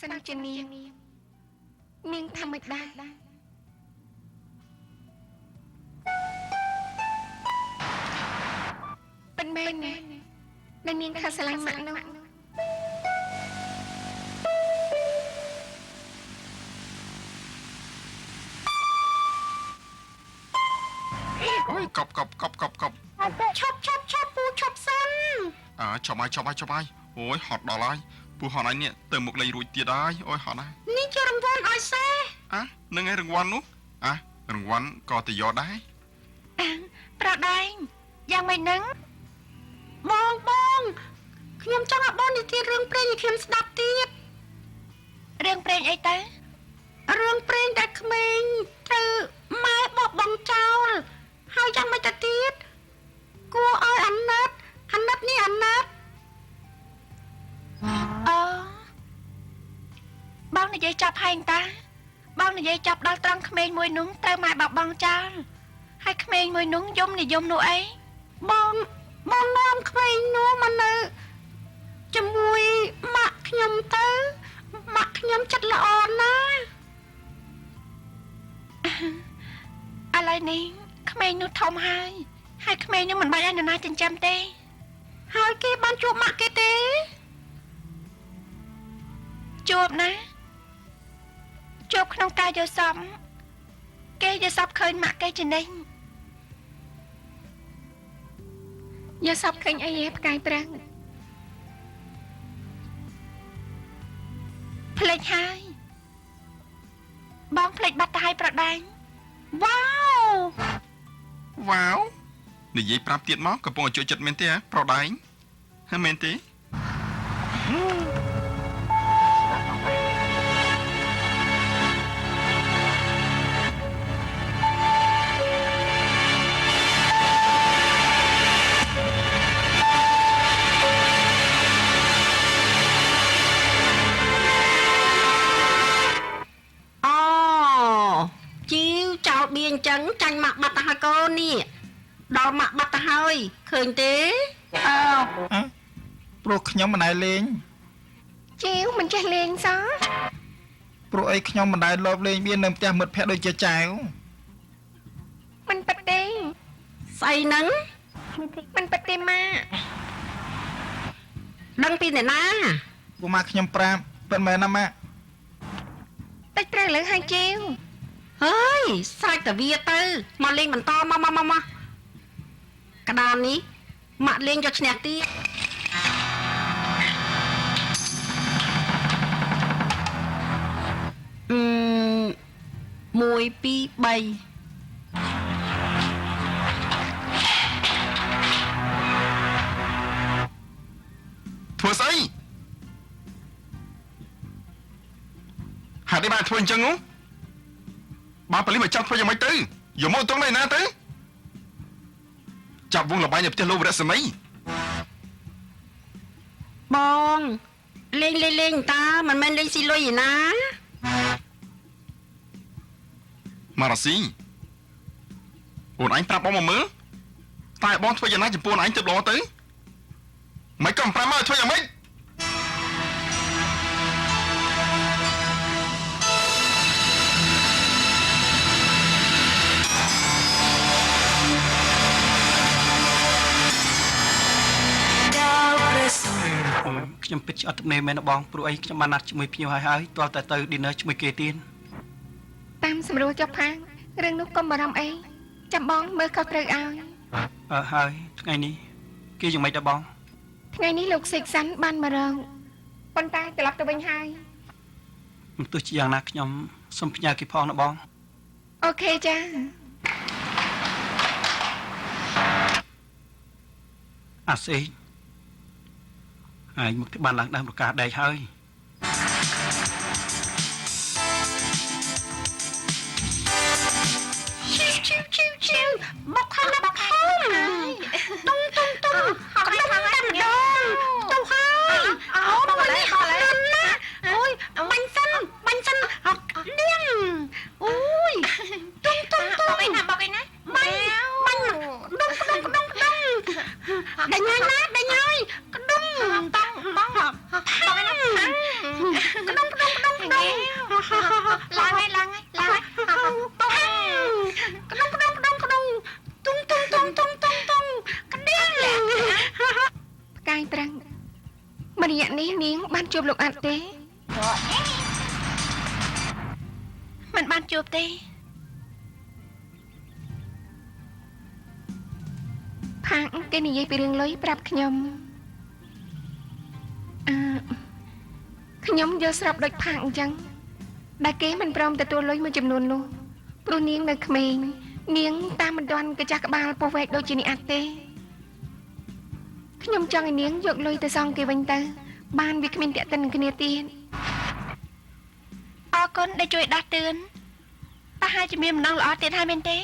សិនជានាងធ្វើមិនដែរប៉ុន្មានណាដែលនាងថាស្រឡាញ់ម៉ាក់នោះអូយកប់ឈប់ពូឈប់សិនឈប់ហើយអូយហត់ដល់ហើយពូហត់ហើយនេះទៅមុខលេងរួចទៀតហើយអូយហត់ហើយនេះជារង្វាន់ឲ្យសេនឹងឯងរង្វាន់នោះរង្វាន់ក៏ទៅយកដែរប្រដែងយ៉ាងម៉េចនឹងបងខ្ញុំចង់ឲ្យបងនិទានរឿងព្រេងឲ្យខ្ញុំស្ដាប់ទៀតរឿងព្រេងអីទៅរឿងព្រេងដែលក្មេងត្រូវម៉ែបោះបង់ចោលហើយយ៉ាងម៉េចទៅទៀតគួរឲ្យអាណិតនេះអាណិតបងនិយាយចាប់ហែងតាបងនិយាយចាប់ដល់ត្រង់ក្មេងមួយនោះត្រូវម៉ែបោះបង់ចោលហើយក្មេងមួយនោះយំនិយមនោះអីបងនាំក្មេងនោះមកនៅជាមួយម៉ាក់ខ្ញុំទៅម៉ាក់ខ្ញុំចិត្តល្អណាស់ឥឡូវនេះក្មេងនោះធំហើយក្មេងនោះមិនបាច់ឲ្យនរណាចិញ្ចឹមទេហើយគេបានជួបម៉ាក់គេទេជួបណាជួបក្នុងការយកសំគេយកសពឃើញម៉ាក់គេចំណេញយកសពឃើញអីឯផ្កាយប្រាំងភ្លេចហើយបងភ្លេចបាត់ទៅហើយប្រដែងវ៉ាវនិយាយប្រាប់ទៀតមកកំពុងឲ្យជួយចិត្តមែនទេប្រដែងហ៎មែនទេបៀអញ្ចឹងចាញ់ម៉ាក់បាត់ទៅហើយកូននេះដល់ម៉ាក់បាត់ទៅហើយឃើញទេព្រោះខ្ញុំមិនដែលលេងជីវមិនចេះលេងសោះព្រោះអីខ្ញុំមិនដែលលបលេងវានៅផ្ទះមិត្តភក្តិដូចជាចៅមិនប៉ិតទេស្អីហ្នឹងមិនប៉ិតទេម៉ាដឹងពីអ្នកណាពូម៉ាក់ខ្ញុំប្រាប់ពិតមែនណាម៉ាក់តិចត្រូវលើហើយជីវហើយស្រេចតែវាទៅមកលេងបន្តមកក្តារនេះម៉ាក់លេងយកឈ្នះទៀត1 2 3ធ្វើស្អីហាក់នេះបានធ្វើអញ្ចឹងហ៎បានប៉លីសមកចាប់ធ្វើយ៉ាងម៉េចទៅយកមកត្រង់ណាទៅចាប់វងលបាយនៅផ្ទះលោកវរៈសម័យបងលេងតាមិនមែនលេងស៊ីលុយឯណាម៉ារ៉ាស៊ីអូនអញប្រាប់បងមកមើលតែបងធ្វើយ៉ាងណាចំពោះអូនអញទៅល្អទៅមិនក៏ប្រាប់មកធ្វើយ៉ាងម៉េចខ្ញុំពិតជាអត់ទំនេរមែនបងព្រោះអីខ្ញុំបានណាត់ជាមួយភ្ញៀវហើយទាល់តែទៅ dinner ជាមួយគេទៀតតាមស្រួលចុះផាងរឿងនោះកុំបារម្ភអីចាំបងមើលខុសត្រូវឲ្យហើយថ្ងៃនេះគេយ៉ាងម៉េចដែរបងថ្ងៃនេះលោកសេកសាន់បានមករងប៉ុន្តែត្រឡប់ទៅវិញហើយមិនទោះជាយ៉ាងណាខ្ញុំសូមផ្ញើគេផងណាបងអូខេចាអាសេហើយមកទីបានឡើងដើមប្រកាសដែកហើយឈីវបុកខាងណាបុកខាងតុងអត់ដល់តែម្ដងទៅហើយមកនេះហត់ណាស់អូយបាញ់សិននាងអូយតុងបុកអីណាបាញ់ដុងដាច់ញ៉ាយណាដាច់ញ៉ាយក្ដុងបងបោកឯណាក្ដុង រយៈនេះនាងបានជួបលោកអាត់ទេ មិនបានជួបទេ ផាងគេនិយាយពីរឿងលុយប្រាប់ខ្ញុំខ្ញុំយល់ស្របដូចផាងអញ្ចឹងដែលគេមិនព្រមទទួលលុយមួយចំនួននោះព្រោះនាងនៅក្មេងនាងតាមមិនទាន់កាចាស់ក្បាលពោះវែកដូចជានេះអត់ទេខ្ញុំចង់ឲ្យនាងយកលុយទៅសងគេវិញទៅបានវាគ្មានតាក់ទិននឹងគ្នាទៀត អរគុណដែលជួយដាស់តឿនប្រហែលជាមានម្ដងល្អទៀតហើយមែនទេ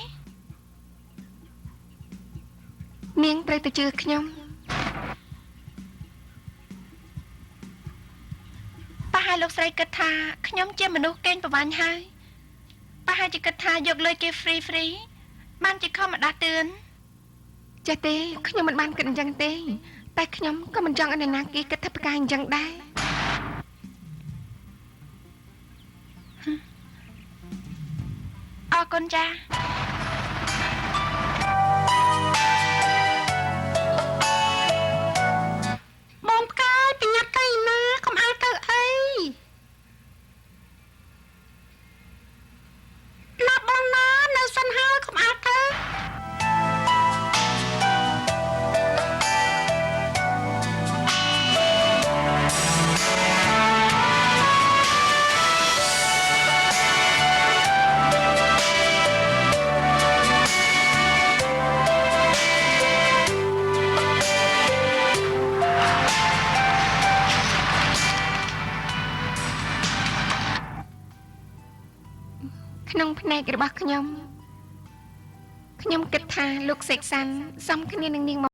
នាងត្រូវទៅជឿខ្ញុំ ប្រហែលលោកស្រីគិតថាខ្ញុំជាមនុស្សកេងប្រវ័ញ្ចហើយប្រហែលជាគិតថាយកលុយគេ free បានជាខំមកដាស់តឿន ចេះទេខ្ញុំមិនបានគិតអញ្ចឹងទេតែខ្ញុំក៏មិនចង់ឲ្យអ្នកណាគេគិតថាផ្កាយអញ្ចឹងដែរ អរគុណចា៎ បងផ្កាយប្រញាប់ទៅណាកុំឲ្យទៅអីណាបងណានៅសិនហើយកុំឲ្យទៅ ក្នុងផ្នែករបស់ខ្ញុំគិតថាលោកសេកសាន់សមគ្នានឹងនាង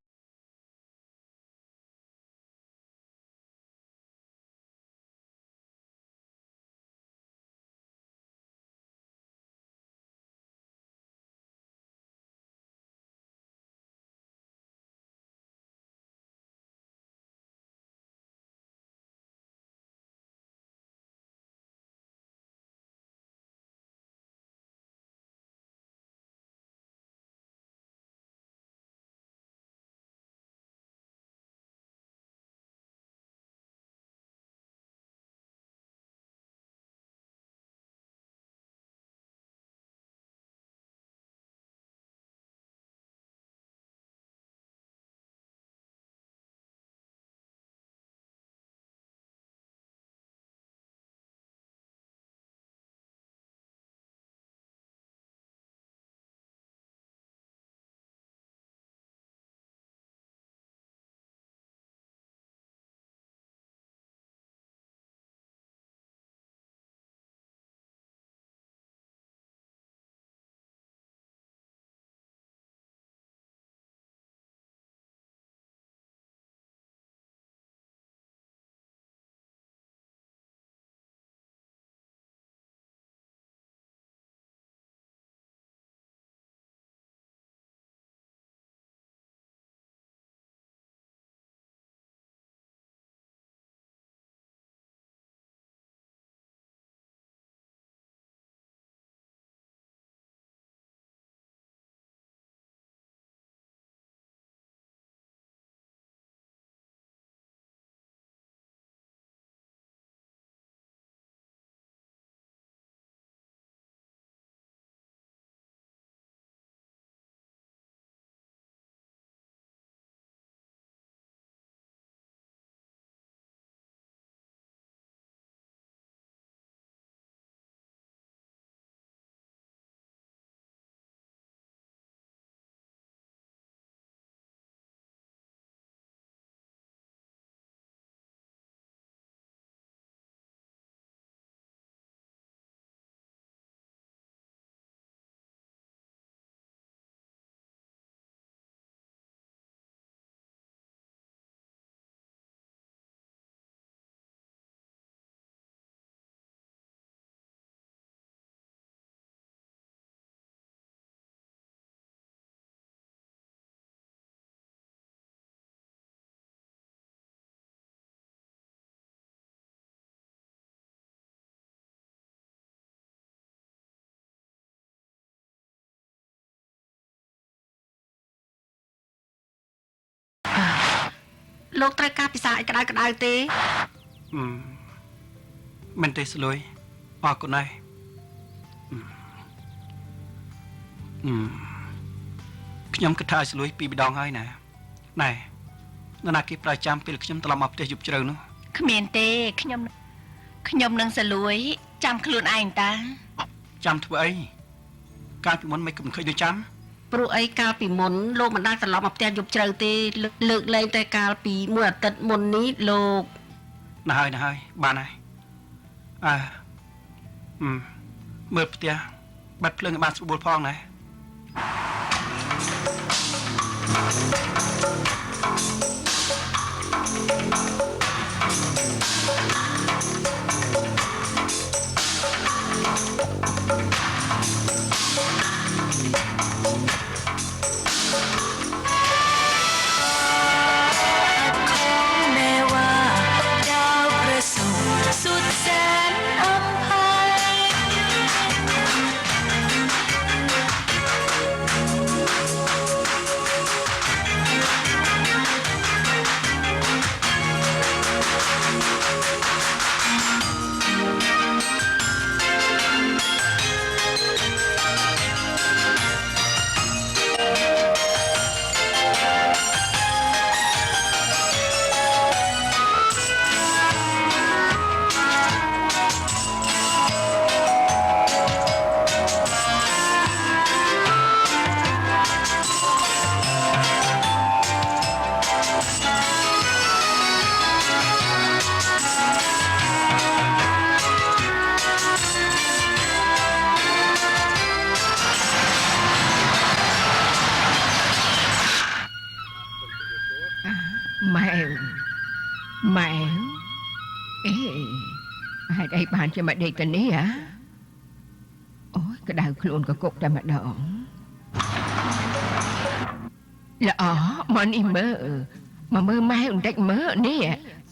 លោកត្រូវការពិសាឲ្យក្តៅក្តៅទេ មិនទេសលួយអរគុណហើយខ្ញុំគិតថាឲ្យស្លួយពីរម្ដងហើយណាណែនរណាគេប្រើចាំពេលខ្ញុំត្រឡប់មកផ្ទះយប់ជ្រៅនោះ គ្មានទេខ្ញុំនឹងសលួយចាំខ្លួនឯងតា ចាំធ្វើអីកាលពីមុនមិនគំឃើញដូចចាំ ព្រោះអីកាលពីមុនលោកមិនដែលត្រឡប់មកផ្ទះយប់ជ្រៅទេលើកលែងតែកាលពីមួយអាទិត្យមុននេះលោក ណាស់ហើយបានហើយមើលផ្ទះបាត់ភ្លើងឲ្យបានស្រួលផងណា ម៉ែអេហេតុអីបានជាមកដេកទៅនេះហ៎អូយក្តៅខ្លួនកគុកតែម្ដងល្អមកនេះមើលម៉ែបន្តិចមើលនេះ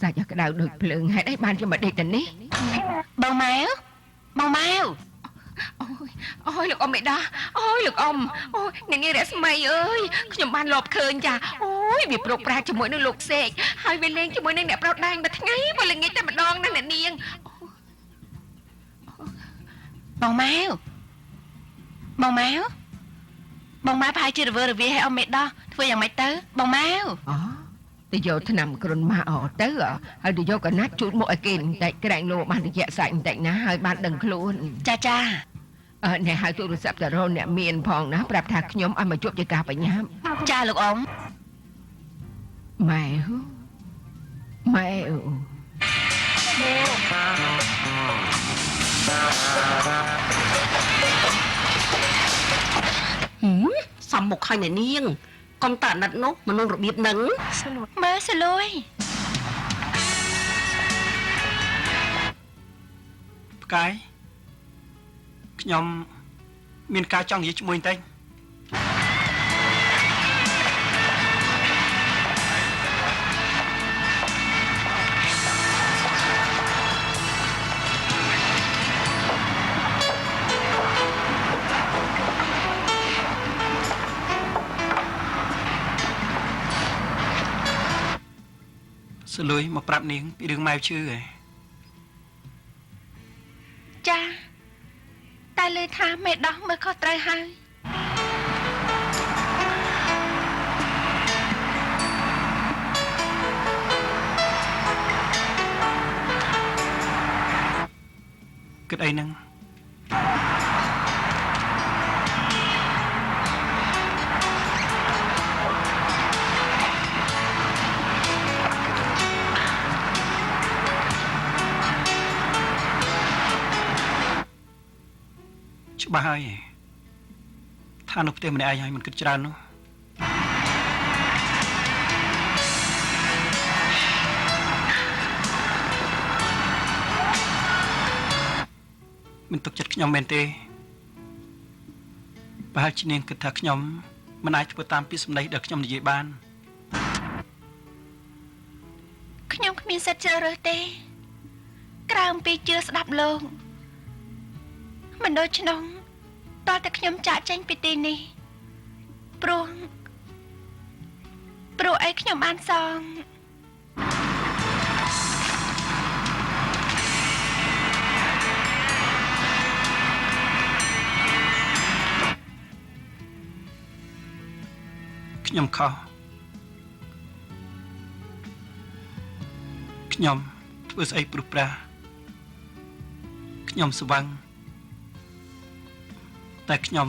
សាច់ក្តៅដូចភ្លើងហេតុអីបានជាមកដេកទៅនេះ បងម៉ែវអូយលោកអ៊ំមេដាអូយលោកអ៊ំអូយអ្នកនាងរស្មីអើយខ្ញុំបានលបឃើញចាអូយវាប្រកប្រាស់ជាមួយនឹងលោកសេកហើយវាលេងជាមួយនឹងអ្នកប្រោតដែងមួយថ្ងៃមកល្ងាចតែម្ដងណាអ្នកនាង បងម៉ែវប្រហែលជារវើរវាយឲ្យអ៊ំមេដោះធ្វើយ៉ាងម៉េចទៅបងម៉ែវ អូទៅយកថ្នាំគ្រុនម៉ាអទៅហើយទៅយកកណាត់ជូតមកឲ្យគេបន្តិចក្រែងលោបានរយៈសាច់បន្តិចណាហើយបានដឹងខ្លួន ចា អ្នកហៅទូរស័ព្ទទៅរកអ្នកមានផងណាប្រាប់ថាខ្ញុំឲ្យមកជួបជាការបញ្ញាប់ ចាលោកអ៊ំ ម៉ែសំមុខឲ្យអ្នកនាងកុំតាណិតនោះមនុស្សរបៀបហ្នឹង មើលសលួយ ផ្កាយខ្ញុំមានការចង់និយាយជាមួយបន្តិចសលួយមកប្រាប់នាងពីរឿងម៉ែវឈឺហ៎ ចាតែលើថាមេដោះមើលខុសត្រូវហើយ គិតអីហ្នឹងច្បាស់ហើយថានៅផ្ទះម្នាក់ឯងហើយមិនគិតច្រើននោះមិនទុកចិត្តខ្ញុំមែនទេប្រហែលជានាងគិតថាខ្ញុំមិនអាចធ្វើតាមពីសម្ដីដែលខ្ញុំនិយាយបាន ខ្ញុំគ្មានសិទ្ធិជ្រើសរើសទេក្រៅអំពីជឿស្ដាប់លោកមិនដូច្នោះតើតែខ្ញុំចាក់ចេញពីទីនេះព្រោះអីខ្ញុំបានសង ខ្ញុំខុសខ្ញុំធ្វើស្អីព្រោះប្រាខ្ញុំស្វឹងតែខ្ញុំ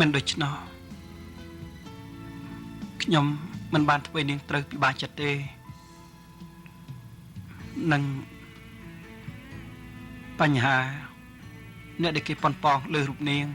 មិនដូច្នោះខ្ញុំមិនបានធ្វើនាងត្រូវពិបាកចិត្តទេនឹងបញ្ហាអ្នកដែលគេប៉ុនប៉ងលើរូបនាង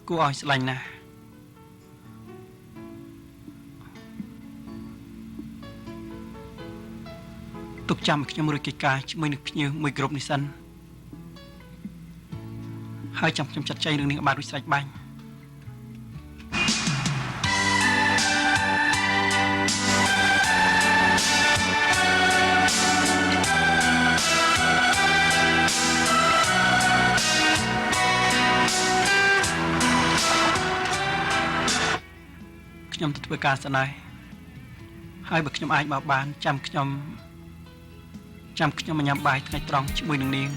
គួរឲ្យស្រឡាញ់ណាស់ទុកចាំឲ្យខ្ញុំរួចកិច្ចការជាមួយនឹងភ្ញៀវមួយក្រុមនេះសិនហើយចាំខ្ញុំចាត់ចែងរឿងនេះឲ្យបានរួចស្រេចបាញ់ខ្ញុំទៅធ្វើការស្នេហ៍ហើយបើខ្ញុំអាចមកបានចាំខ្ញុំមកញ៉ាំបាយថ្ងៃត្រង់ជាមួយនឹងនាង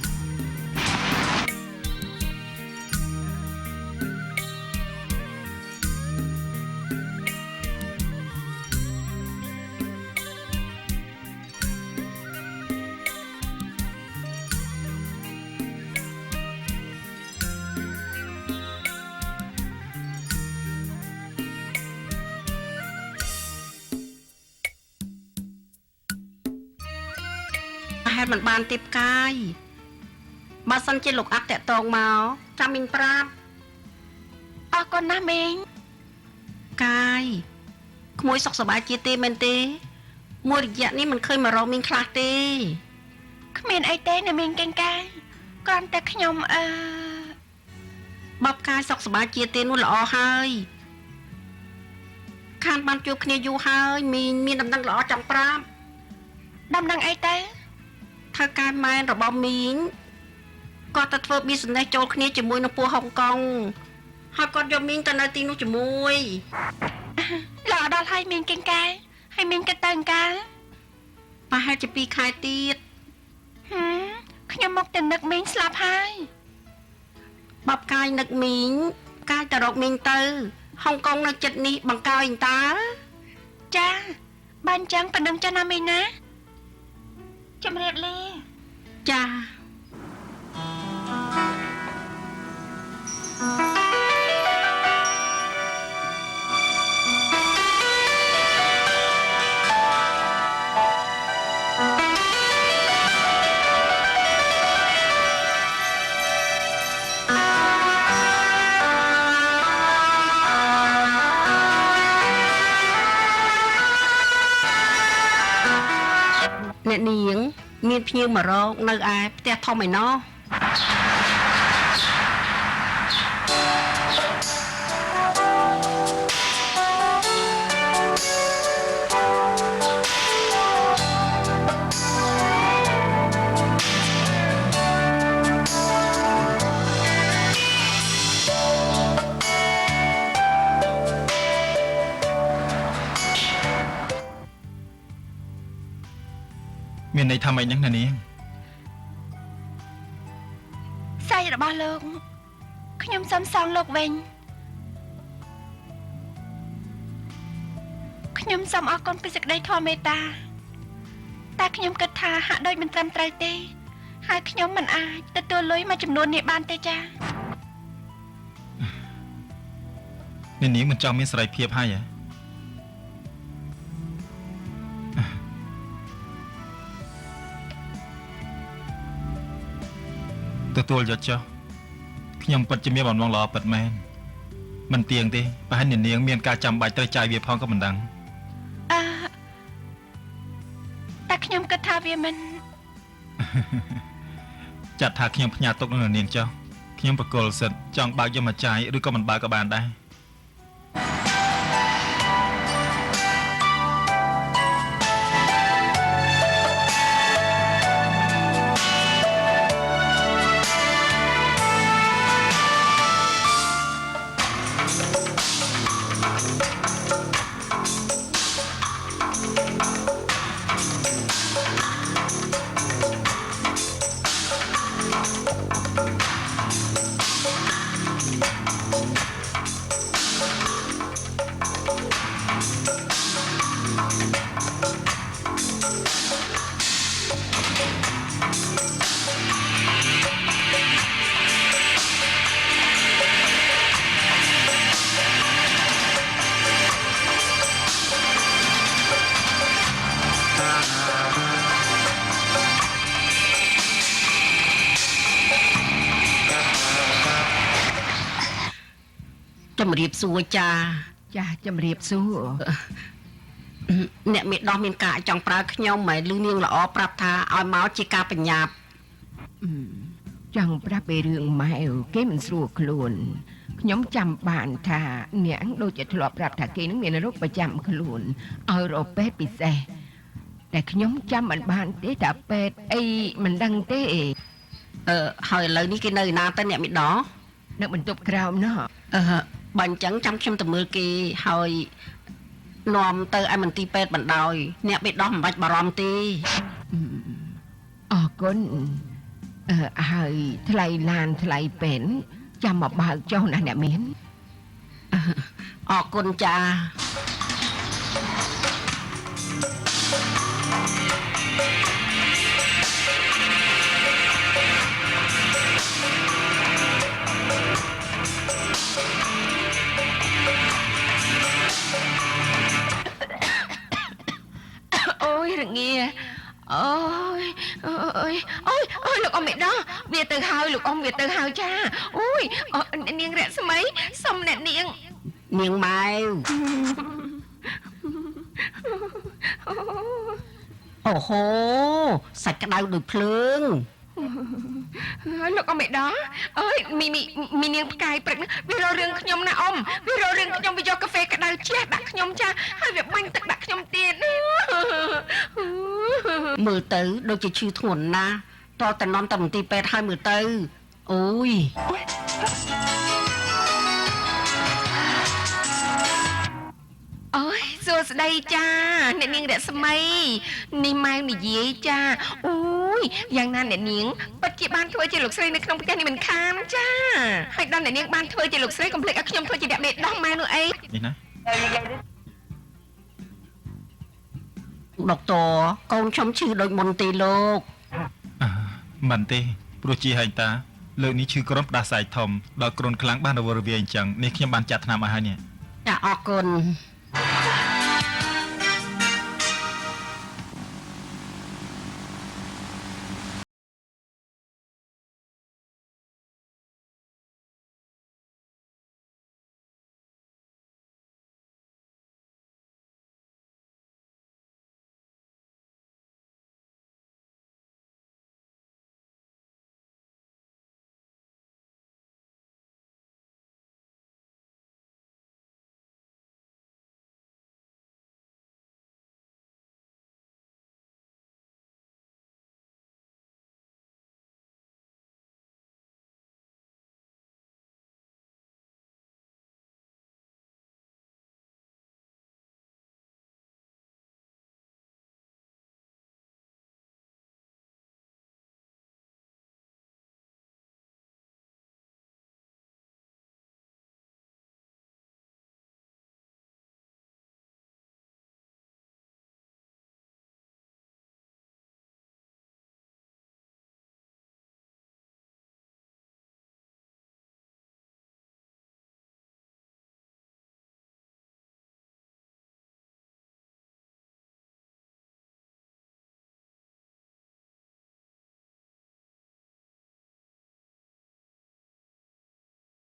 ហេតុមិនបានទីផ្កាយបើសិនជាលោកអាប់តាក់តងមកចាំមីងប្រាប់ អរគុណណាស់មីង កាយក្មួយសុខសប្បាយជាទេមែនទេមួយរយៈនេះមិនឃើញមករកមីងខ្លះទេ គ្មានអីទេណាមីងកេងកាគ្រាន់តែខ្ញុំបបកាយសុខសប្បាយជាទេនោះល្អហើយខានបានជួបគ្នាយូរហើយមីងមានដំណឹងល្អចង់ប្រាប់ ដំណឹងអីទៅ ធ្វើការម៉ែនរបស់មីងគាត់ទៅធ្វើ business ចូលគ្នាជាមួយនឹងពូហុងកុងហើយគាត់យកមីងទៅនៅទីនោះជាមួយ ល្អដល់ហើយមីងកេងកាហើយមីងក៏ទៅអង្កាល ប្រហែលជា2ខែទៀត ខ្ញុំមកទៅនឹកមីងស្លាប់ហើយ បបកាយនឹកមីងកាយទៅរកមីងទៅហុងកុងនៅចិត្តនេះបង្កើយតើ ចាបានចឹងប៉ុណ្ណឹងចាណាមីងណាជំរាបលា ចា អ្នកនាងមានភ្ញៀវមករកនៅឯផ្ទះធំឯណោះមានន័យថាម៉េចហ្នឹងណានាង សាយរបស់លោកខ្ញុំសុំសងលោកវិញខ្ញុំសូមអរគុណពីសេចក្តីធម៌មេត្តាតែខ្ញុំគិតថាហាក់ដូចមិនត្រឹមត្រូវទេហើយខ្ញុំមិនអាចទទួលលុយមួយចំនួននេះបានទេចា៎ នាងមិនចង់មានសេរីភាពហើយហ៎ អ ទទួលយកចុះខ្ញុំពិតជាមានបំណងល្អពិតមែនមិនទៀងទេប្រហែលនាងមានការចាំបាច់ត្រូវចាយវាផងក៏មិនដឹង អឺតែខ្ញុំគិតថាវាមិន ចាត់ថាខ្ញុំផ្ញើទុកនឹងនាងចុះខ្ញុំបកគលសិទ្ធចង់បើកយកមកចាយឬក៏មិនបើកក៏បានដែរ ជំរាបសួរចា ចាជំរាបសួរ អ្នកមេដោះមានការចង់ប្រើខ្ញុំហ្មងលឺនាងល្អប្រាប់ថាឲ្យមកជាការបញ្ញាប់ ចង់ប្រាប់ពីរឿងម៉ែគេមិនស្រួលខ្លួនខ្ញុំចាំបានថាអ្នកដូចជាធ្លាប់ប្រាប់ថាគេនឹងមានរោគប្រចាំខ្លួនឲ្យរកពេទ្យពិសេសតែខ្ញុំចាំមិនបានទេថាពេទ្យអីមិនដឹងទេ ហើយឥឡូវនេះគេនៅណាទៅអ្នកមេដោះ នៅបន្ទប់ក្រោមណោះ បើអញ្ចឹងចាំខ្ញុំទៅមើលគេហើយនាំទៅឯមន្ទីរពេទ្យបណ្ដោយអ្នកមេដោះមិនបាច់បារម្ភទេ អរគុណហើយថ្លៃឡានថ្លៃពេនចាំមកបើកចុះណាអ្នកមាន អរគុណចា អូយរងាអូយលោកអ៊ំមេដោះវាទៅហើយលោកអ៊ំវាទៅហើយចាអូយនាងរស្មីសុំអ្នកនាង នាងម៉ែវអូហូសាច់ក្តៅដូចភ្លើង លោកអ៊ំមេដោះអើយមីនាងផ្កាយព្រឹកវារករឿងខ្ញុំណាអ៊ំវារករឿងខ្ញុំវាយកកាហ្វេក្តៅជះដាក់ខ្ញុំចាហើយវាបាញ់ទឹកដាក់ខ្ញុំទៀត មើលទៅដូចជាឈឺធ្ងន់ណាស់តើតែនាំទៅមន្ទីរពេទ្យឲ្យមើលទៅអូយ អូយសួស្ដីចាអ្នកនាងរស្មីនេះម៉ែនិយាយចាអូយយ៉ាងណាអ្នកនាងពិតជាបានធ្វើជាលោកស្រីនៅក្នុងផ្ទះនេះមិនខានចាហើយដល់អ្នកនាងបានធ្វើជាលោកស្រីកុំភ្លេចឲ្យខ្ញុំធ្វើជាអ្នកមេដោះម៉ែនោះអី នេះណា ដុកទ័រកូនខ្ញុំឈឺដូចមុនទេលោក មិនទេព្រោះជាហែងតាលើកនេះឈឺគ្រុនផ្ដាសាយធំដល់គ្រុនខ្លាំងបានរវល់រវាយអញ្ចឹងនេះខ្ញុំបានចាត់ថ្នាំឲ្យហើយនេះ ចាអរគុណ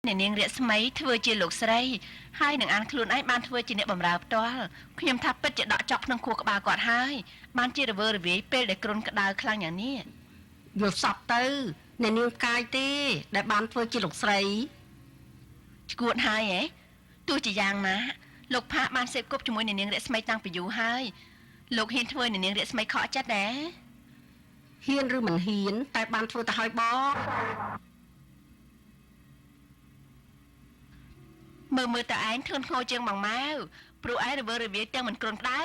អ្នកនាងរាស្មីធ្វើជាលោកស្រីហើយនឹងអានខ្លួនឯងបានធ្វើជាអ្នកបម្រើផ្ទាល់ខ្ញុំថាពិតជាដកចប់ក្នុងខួរក្បាលគាត់ហើយបានជារវើរវាយពេលដែលគ្រុនក្តៅខ្លាំងយ៉ាងនេះ យល់សពទៅអ្នកនាងផ្កាយទេដែលបានធ្វើជាលោកស្រី ឈួតហើយហ៎ទោះជាយ៉ាងណាលោកផាកបានសេពគប់ជាមួយអ្នកនាងរាស្មីតាំងពីយូរហើយលោកហ៊ានធ្វើអ្នកនាងរាស្មីខកចិត្តដែរ ហ៊ានឬមិនហ៊ានតែបានធ្វើទៅឲ្យបង មើលតើឯងធ្ងន់ធ្ងរជាងម៉ងម៉ាវព្រោះឯងរវើរវាយទាំងមិនគ្រុនក្តៅ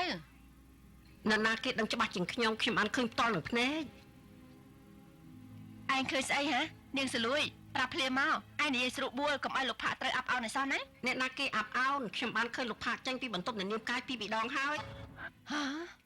នរណាគេដឹងច្បាស់ជាងខ្ញុំបានឃើញផ្ទាល់នឹងភ្នែក ឯងឃើញស្អីហ៎នាងសលួយប្រាប់ភ្លាមមកឯងនិយាយស្រួលបួលកុំឲ្យលោកផាកត្រូវអាប់អោនឯសោះណា អ្នកណាគេអាប់អោនខ្ញុំបានឃើញលោកផាកចេញពីបន្ទប់អ្នកនាងផ្កាយពីរដងហើយ ហ៎